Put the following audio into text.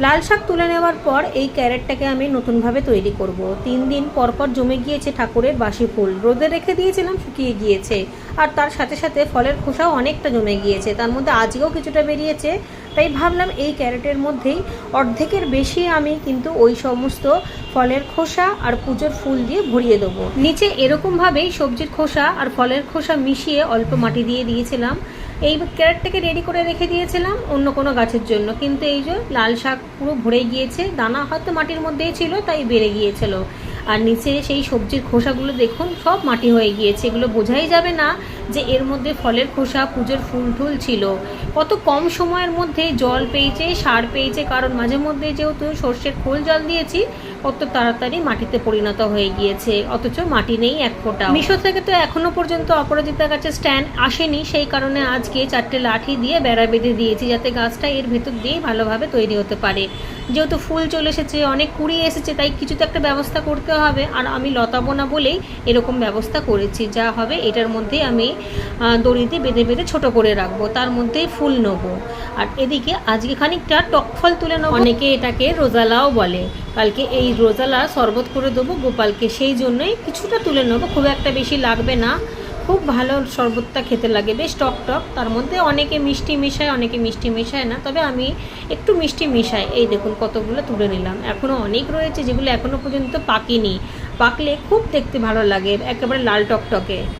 লাল শাক তুলে নেওয়ার পর এই ক্যারেটটাকে আমি নতুনভাবে তৈরি করব। 3 দিন পরপর জমে গিয়েছে ঠাকুরের বাসি ফুল, রোদে রেখে দিয়েছিলাম, শুকিয়ে গিয়েছে। আর তার সাথে সাথে ফলের খোসাও অনেকটা জমে গিয়েছে, তার মধ্যে আজকেও কিছুটা বেরিয়েছে। তাই ভাবলাম এই ক্যারেটের মধ্যেই অর্ধেকের বেশি আমি কিন্তু ওই সমস্ত ফলের খোসা আর পুজোর ফুল দিয়ে ভরিয়ে দেবো। নিচে এরকমভাবেই সবজির খোসা আর ফলের খোসা মিশিয়ে অল্প মাটি দিয়ে দিয়েছিলাম। এই ক্যারেটটাকে রেডি করে রেখে দিয়েছিলাম অন্য কোনো গাছের জন্য, কিন্তু এই যে লাল শাক পুরো ভরে গিয়েছে, দানা হয়তো মাটির মধ্যেই ছিল তাই বেড়ে গিয়েছিল। আর নিচে সেই সবজির খোসাগুলো দেখুন সব মাটি হয়ে গিয়েছে, এগুলো বোঝাই যাবে না যে এর মধ্যে ফলের খোসা পুজোর ফুল টুল ছিল। কত কম সময়ের মধ্যে জল পেয়েছে, সার পেয়েছে, কারণ মাঝে মধ্যে যেহেতু সর্ষের খোল জল দিয়েছি কত তাড়াতাড়ি মাটিতে পরিণত হয়ে গিয়েছে, অথচ মাটি নেই এক ফোঁটা। মিশো থেকে তো এখনো পর্যন্ত অপরাজিতার কাছে স্ট্যান্ড আসেনি, সেই কারণে আজকে 4টে লাঠি দিয়ে বেড়া বেঁধে দিয়েছি যাতে গাছটা এর ভেতর দিয়েই ভালোভাবে তৈরি হতে পারে। যেহেতু ফুল চলে এসেছে, অনেক কুড়ি এসেছে, তাই কিছু তো একটা ব্যবস্থা করতে হবে। আর আমি লতাবো না বলেই এরকম ব্যবস্থা করেছি, যা হবে এটার মধ্যেই আমি দড়িতে বেঁধে বেঁধে ছোট করে রাখবো, তার মধ্যেই ফুল নেবো। আর এদিকে আজকে খানিকটা টক ফল তুলে নেবো, অনেকে এটাকে রোজালাও বলে। কালকে এই রোজালা শরবত করে দেবো গোপালকে, সেই জন্যই কিছুটা তুলে নেবো, খুব একটা বেশি লাগবে না। খুব ভালো শরবতটা খেতে লাগে, বেশ টক টক। তার মধ্যে অনেকে মিষ্টি মিশায়, অনেকে মিষ্টি মিশায় না, তবে আমি একটু মিষ্টি মিশাই। এই দেখুন কতগুলো তুলে নিলাম, এখনও অনেক রয়েছে যেগুলো এখনও পর্যন্ত পাকেনি। পাকলে খুব দেখতে ভালো লাগে, একেবারে লাল টকটকে।